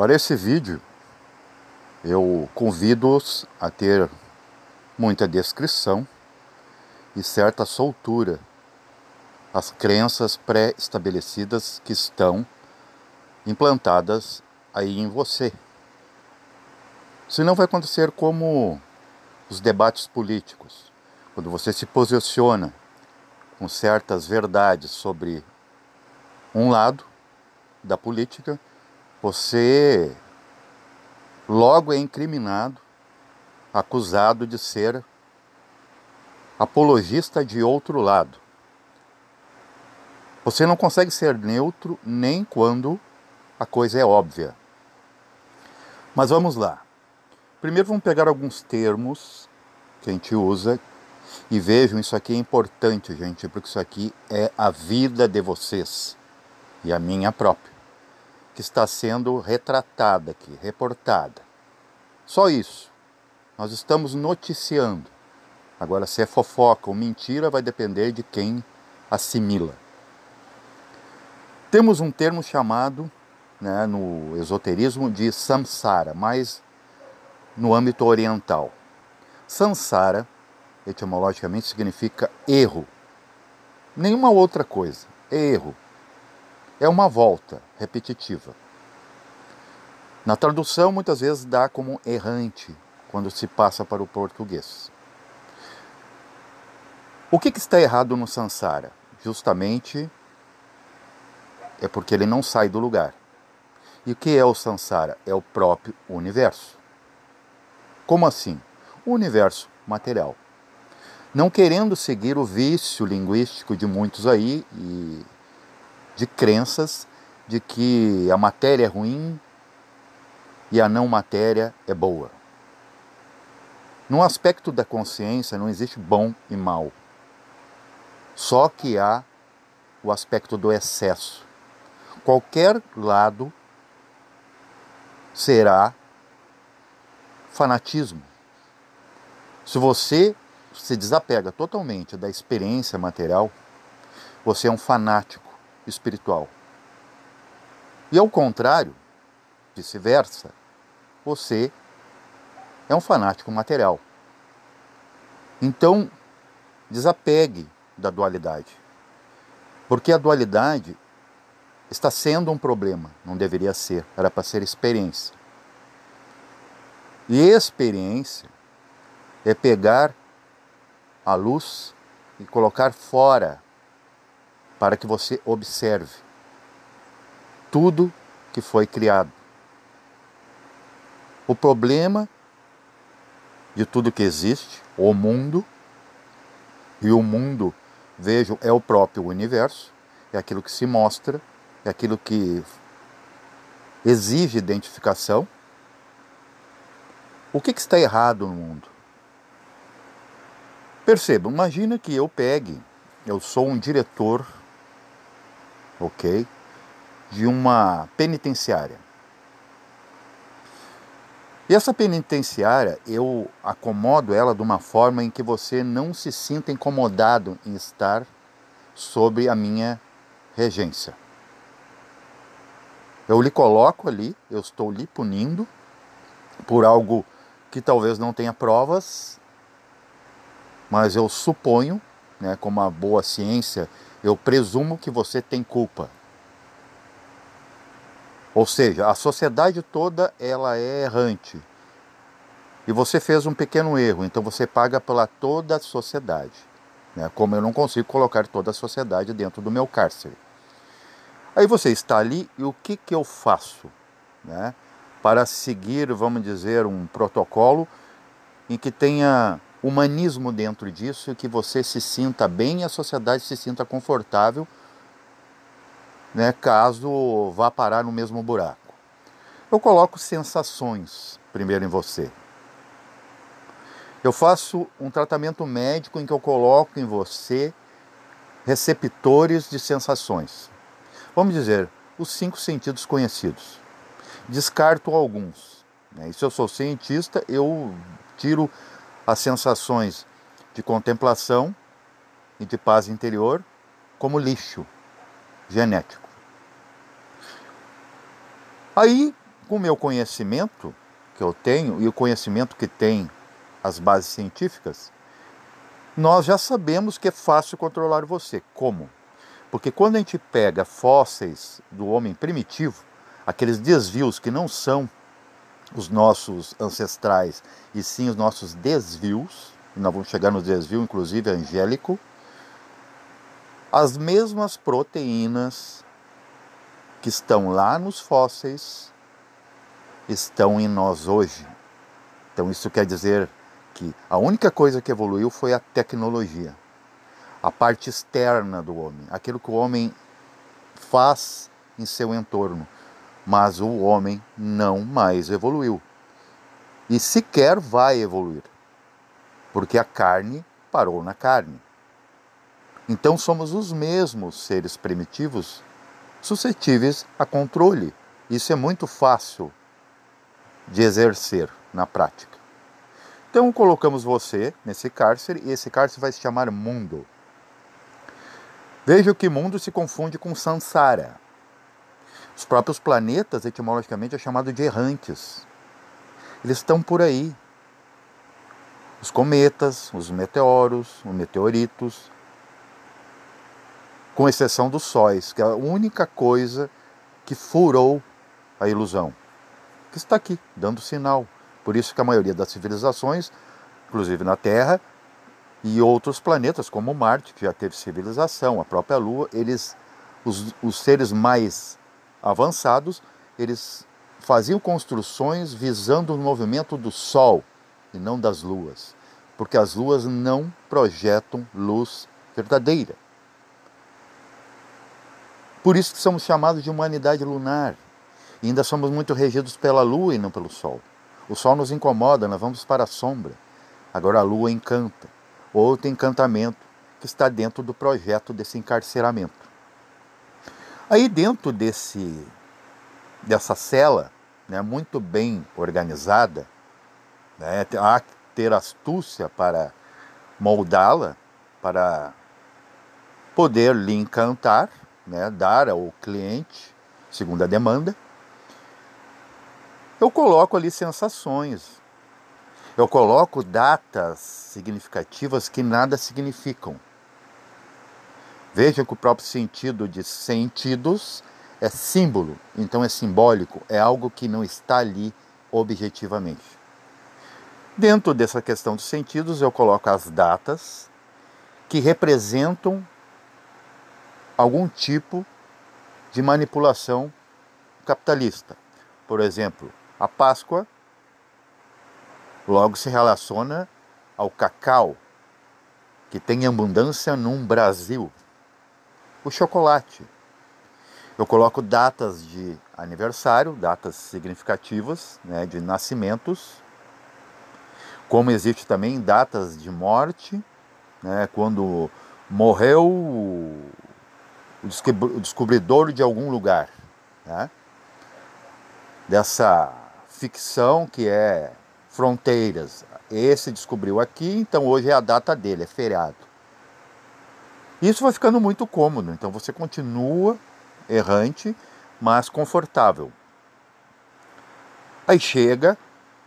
Para esse vídeo, eu convido-os a ter muita descrição e certa soltura às crenças pré-estabelecidas que estão implantadas aí em você. Senão vai acontecer como os debates políticos, quando você se posiciona com certas verdades sobre um lado da política, você logo é incriminado, acusado de ser apologista de outro lado. Você não consegue ser neutro nem quando a coisa é óbvia. Mas vamos lá. Primeiro vamos pegar alguns termos que a gente usa e vejam, isso aqui é importante, gente, porque isso aqui é a vida de vocês e a minha própria, que está sendo retratada aqui, reportada. Só isso. Nós estamos noticiando. Agora, se é fofoca ou mentira, vai depender de quem assimila. Temos um termo chamado, no esoterismo, de samsara, mas no âmbito oriental. Samsara, etimologicamente, significa erro. Nenhuma outra coisa. É erro. É uma volta repetitiva. Na tradução, muitas vezes dá como errante, quando se passa para o português. O que está errado no samsara? Justamente é porque ele não sai do lugar. E o que é o samsara? É o próprio universo. Como assim? O universo material. Não querendo seguir o vício linguístico de muitos aí, e de crenças de que a matéria é ruim e a não matéria é boa. No aspecto da consciência não existe bom e mal. Só que há o aspecto do excesso. Qualquer lado será fanatismo. Se você se desapega totalmente da experiência material, você é um fanático espiritual. E ao contrário, vice-versa, você é um fanático material. Então, desapegue da dualidade. Porque a dualidade está sendo um problema. Não deveria ser. Era para ser experiência. E experiência é pegar a luz e colocar fora para que você observe tudo que foi criado. O problema de tudo que existe, o mundo, e o mundo, vejam, é o próprio universo, é aquilo que se mostra, é aquilo que exige identificação. O que está errado no mundo? Perceba, imagina que eu sou um diretor, ok, de uma penitenciária. E essa penitenciária, eu acomodo ela de uma forma em que você não se sinta incomodado em estar sob a minha regência. Eu lhe coloco ali, eu estou lhe punindo por algo que talvez não tenha provas, mas eu suponho, como uma boa ciência, eu presumo que você tem culpa. Ou seja, a sociedade toda ela é errante. E você fez um pequeno erro, então você paga pela toda a sociedade. Como eu não consigo colocar toda a sociedade dentro do meu cárcere. Aí você está ali e o que eu faço? Para seguir, vamos dizer, um protocolo em que tenha humanismo dentro disso e que você se sinta bem e a sociedade se sinta confortável, caso vá parar no mesmo buraco. Eu coloco sensações primeiro em você. Eu faço um tratamento médico em que eu coloco em você receptores de sensações. Vamos dizer, os 5 sentidos conhecidos. Descarto alguns. E se eu sou cientista, eu tiro as sensações de contemplação e de paz interior como lixo genético. Aí, com o meu conhecimento que eu tenho e o conhecimento que tem as bases científicas, nós já sabemos que é fácil controlar você. Como? Porque quando a gente pega fósseis do homem primitivo, aqueles desvios que não são os nossos ancestrais, e sim os nossos desvios, e nós vamos chegar no desvio, inclusive angélico, as mesmas proteínas que estão lá nos fósseis estão em nós hoje. Então isso quer dizer que a única coisa que evoluiu foi a tecnologia, a parte externa do homem, aquilo que o homem faz em seu entorno. Mas o homem não mais evoluiu. E sequer vai evoluir. Porque a carne parou na carne. Então somos os mesmos seres primitivos suscetíveis a controle. Isso é muito fácil de exercer na prática. Então colocamos você nesse cárcere e esse cárcere vai se chamar mundo. Veja que mundo se confunde com samsara. Os próprios planetas, etimologicamente, é chamado de errantes. Eles estão por aí. Os cometas, os meteoros, os meteoritos, com exceção dos sóis, que é a única coisa que furou a ilusão, que está aqui, dando sinal. Por isso que a maioria das civilizações, inclusive na Terra, e outros planetas, como Marte, que já teve civilização, a própria Lua, os seres mais avançados, eles faziam construções visando o movimento do Sol e não das luas, porque as luas não projetam luz verdadeira. Por isso que somos chamados de humanidade lunar. E ainda somos muito regidos pela lua e não pelo sol. O sol nos incomoda, nós vamos para a sombra. Agora a lua encanta. Outro encantamento que está dentro do projeto desse encarceramento. Aí dentro dessa cela, né, muito bem organizada, né, há que ter astúcia para moldá-la, para poder lhe encantar, né, dar ao cliente, segundo a demanda. Eu coloco ali sensações, eu coloco datas significativas que nada significam. Veja que o próprio sentido de sentidos é símbolo, então é simbólico, é algo que não está ali objetivamente. Dentro dessa questão dos sentidos, eu coloco as datas que representam algum tipo de manipulação capitalista. Por exemplo, a Páscoa logo se relaciona ao cacau, que tem abundância num Brasil. O chocolate. Eu coloco datas de aniversário, datas significativas, né, de nascimentos, como existe também datas de morte, né, quando morreu o descobridor de algum lugar, né, dessa ficção que é fronteiras. Esse descobriu aqui, então hoje é a data dele, é feriado. Isso vai ficando muito cômodo, então você continua errante, mas confortável. Aí chega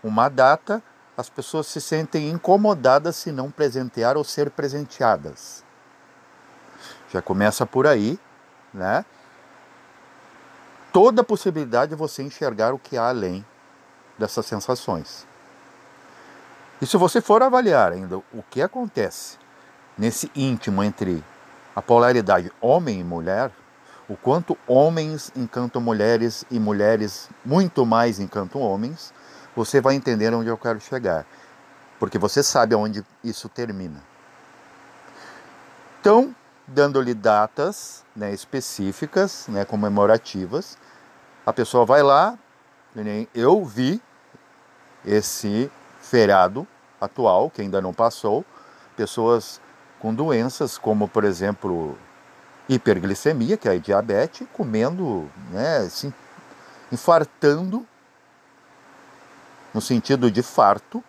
uma data, as pessoas se sentem incomodadas se não presentear ou ser presenteadas. Já começa por aí, né? Toda a possibilidade de você enxergar o que há além dessas sensações. E se você for avaliar ainda o que acontece nesse íntimo entre a polaridade homem e mulher, o quanto homens encantam mulheres e mulheres muito mais encantam homens, você vai entender onde eu quero chegar. Porque você sabe aonde isso termina. Então, dando-lhe datas, né, específicas, né, comemorativas, a pessoa vai lá, eu vi esse feriado atual, que ainda não passou, pessoas com doenças como, por exemplo, hiperglicemia, que é a diabetes, comendo, né, assim, infartando, no sentido de farto,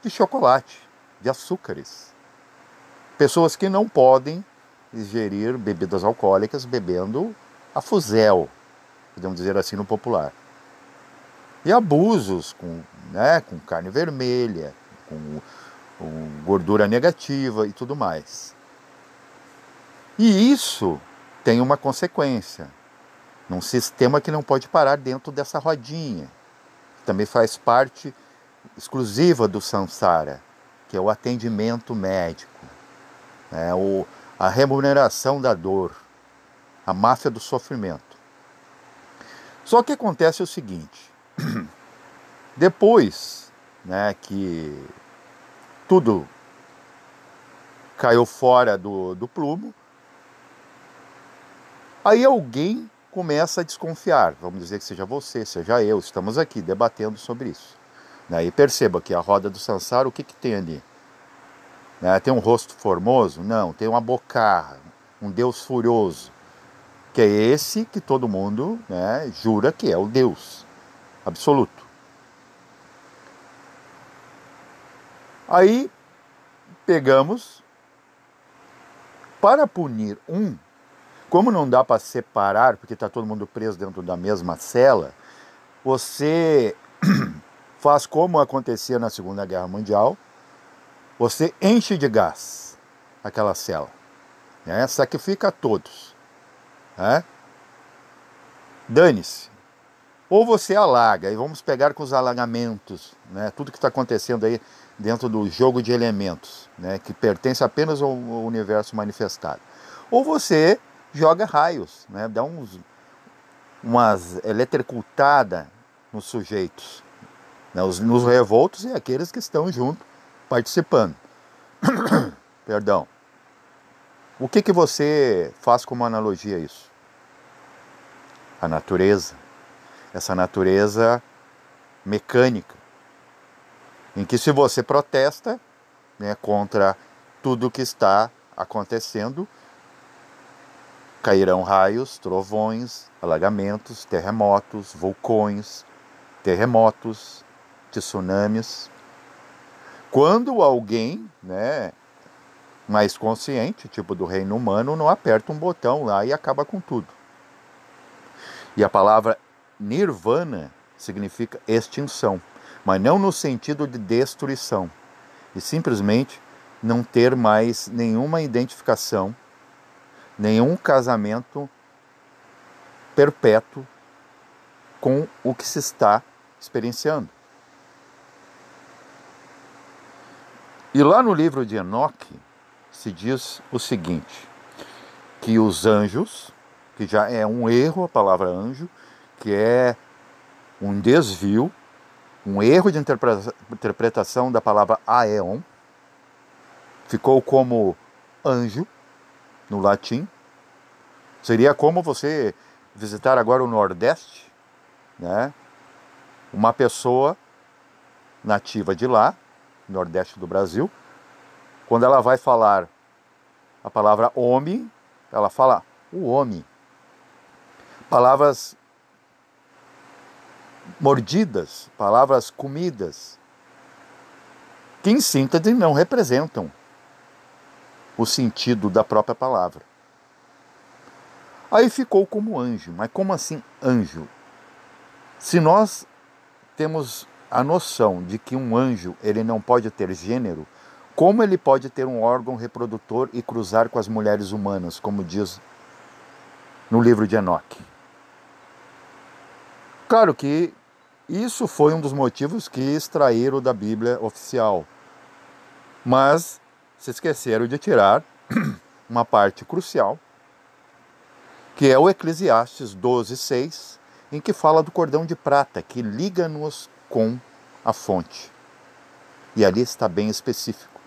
de chocolate, de açúcares. Pessoas que não podem ingerir bebidas alcoólicas bebendo a fuzel, podemos dizer assim no popular. E abusos com carne vermelha, com gordura negativa e tudo mais. E isso tem uma consequência, num sistema que não pode parar dentro dessa rodinha, que também faz parte exclusiva do samsara, que é o atendimento médico, a remuneração da dor, a máfia do sofrimento. Só que acontece o seguinte, depois que tudo caiu fora do plumo, aí alguém começa a desconfiar, vamos dizer que seja você, seja eu, estamos aqui debatendo sobre isso. E perceba que a roda do samsara, o que tem ali? Tem um rosto formoso? Não, tem uma bocarra, um Deus furioso, que é esse que todo mundo jura que é o Deus absoluto. Aí pegamos, para punir como não dá para separar, porque está todo mundo preso dentro da mesma cela, você faz como acontecia na Segunda Guerra Mundial, você enche de gás aquela cela, sacrifica a todos, dane-se. Ou você alaga, e vamos pegar com os alagamentos, tudo que está acontecendo aí dentro do jogo de elementos, que pertence apenas ao universo manifestado. Ou você joga raios, dá umas eletrocutadas nos sujeitos, nos revoltos e aqueles que estão junto, participando. Perdão. O que você faz como analogia a isso? A natureza. Essa natureza mecânica, em que se você protesta contra tudo que está acontecendo, cairão raios, trovões, alagamentos, terremotos, vulcões, terremotos, tsunamis. Quando alguém mais consciente, tipo do reino humano, não aperta um botão lá e acaba com tudo. E a palavra nirvana significa extinção, mas não no sentido de destruição, e simplesmente não ter mais nenhuma identificação, nenhum casamento perpétuo com o que se está experienciando. E lá no livro de Enoque se diz o seguinte, que os anjos, que já é um erro a palavra anjo, que é um desvio, um erro de interpretação da palavra aeon, ficou como anjo no latim. Seria como você visitar agora o Nordeste, uma pessoa nativa de lá, Nordeste do Brasil, quando ela vai falar a palavra homem, ela fala o homem. Palavras mordidas, palavras comidas, que em síntese não representam o sentido da própria palavra. Aí ficou como anjo. Mas como assim anjo? Se nós temos a noção de que um anjo ele não pode ter gênero, como ele pode ter um órgão reprodutor e cruzar com as mulheres humanas, como diz no livro de Enoque? Claro que isso foi um dos motivos que extraíram da Bíblia oficial. Mas se esqueceram de tirar uma parte crucial, que é o Eclesiastes 12:6, em que fala do cordão de prata, que liga-nos com a fonte. E ali está bem específico.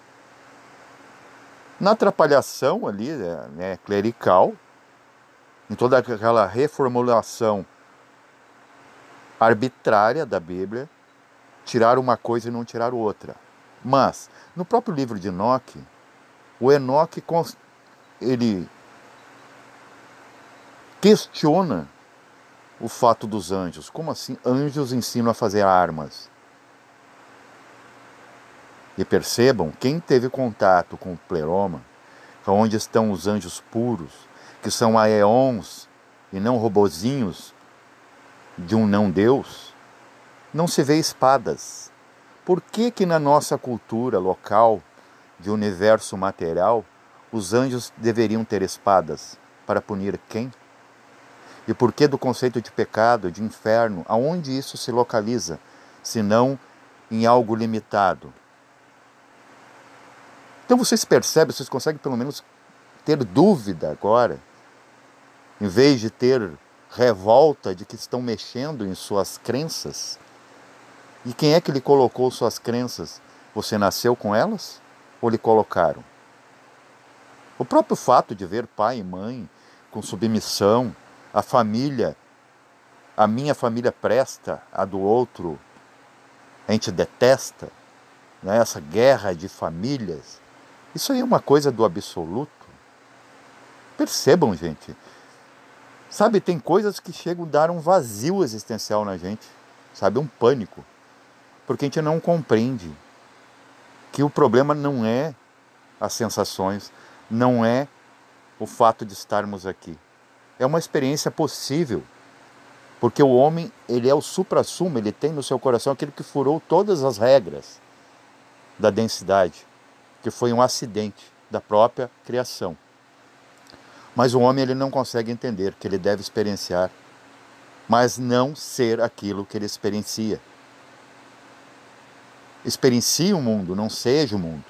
Na atrapalhação ali, clerical, em toda aquela reformulação arbitrária da Bíblia, tirar uma coisa e não tirar outra. Mas, no próprio livro de Enoque, o Enoque ele questiona o fato dos anjos. Como assim anjos ensinam a fazer armas? E percebam, quem teve contato com o pleroma, onde estão os anjos puros, que são aeons e não robozinhos de um não Deus, não se vê espadas. Por que que na nossa cultura local, de universo material, os anjos deveriam ter espadas? Para punir quem? E por que do conceito de pecado, de inferno? Aonde isso se localiza, se não em algo limitado? Então vocês percebem, vocês conseguem pelo menos ter dúvida agora, em vez de ter revolta de que estão mexendo em suas crenças? E quem é que lhe colocou suas crenças? Você nasceu com elas? Ou lhe colocaram? O próprio fato de ver pai e mãe com submissão, a família, a minha família presta, a do outro a gente detesta, né? Essa guerra de famílias, isso aí é uma coisa do absoluto. Percebam, gente. Sabe, tem coisas que chegam a dar um vazio existencial na gente, sabe, um pânico. Porque a gente não compreende que o problema não é as sensações, não é o fato de estarmos aqui. É uma experiência possível, porque o homem, ele é o suprassumo, ele tem no seu coração aquele que furou todas as regras da densidade, que foi um acidente da própria criação. Mas o homem, ele não consegue entender que ele deve experienciar, mas não ser aquilo que ele experiencia. Experiencie o mundo, não seja o mundo.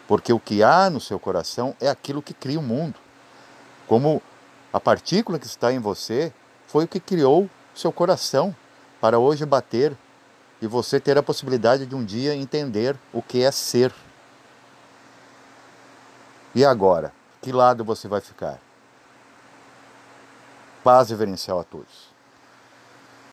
Porque o que há no seu coração é aquilo que cria o mundo. Como a partícula que está em você foi o que criou seu coração para hoje bater e você ter a possibilidade de um dia entender o que é ser. E agora? Que lado você vai ficar? Paz reverencial a todos.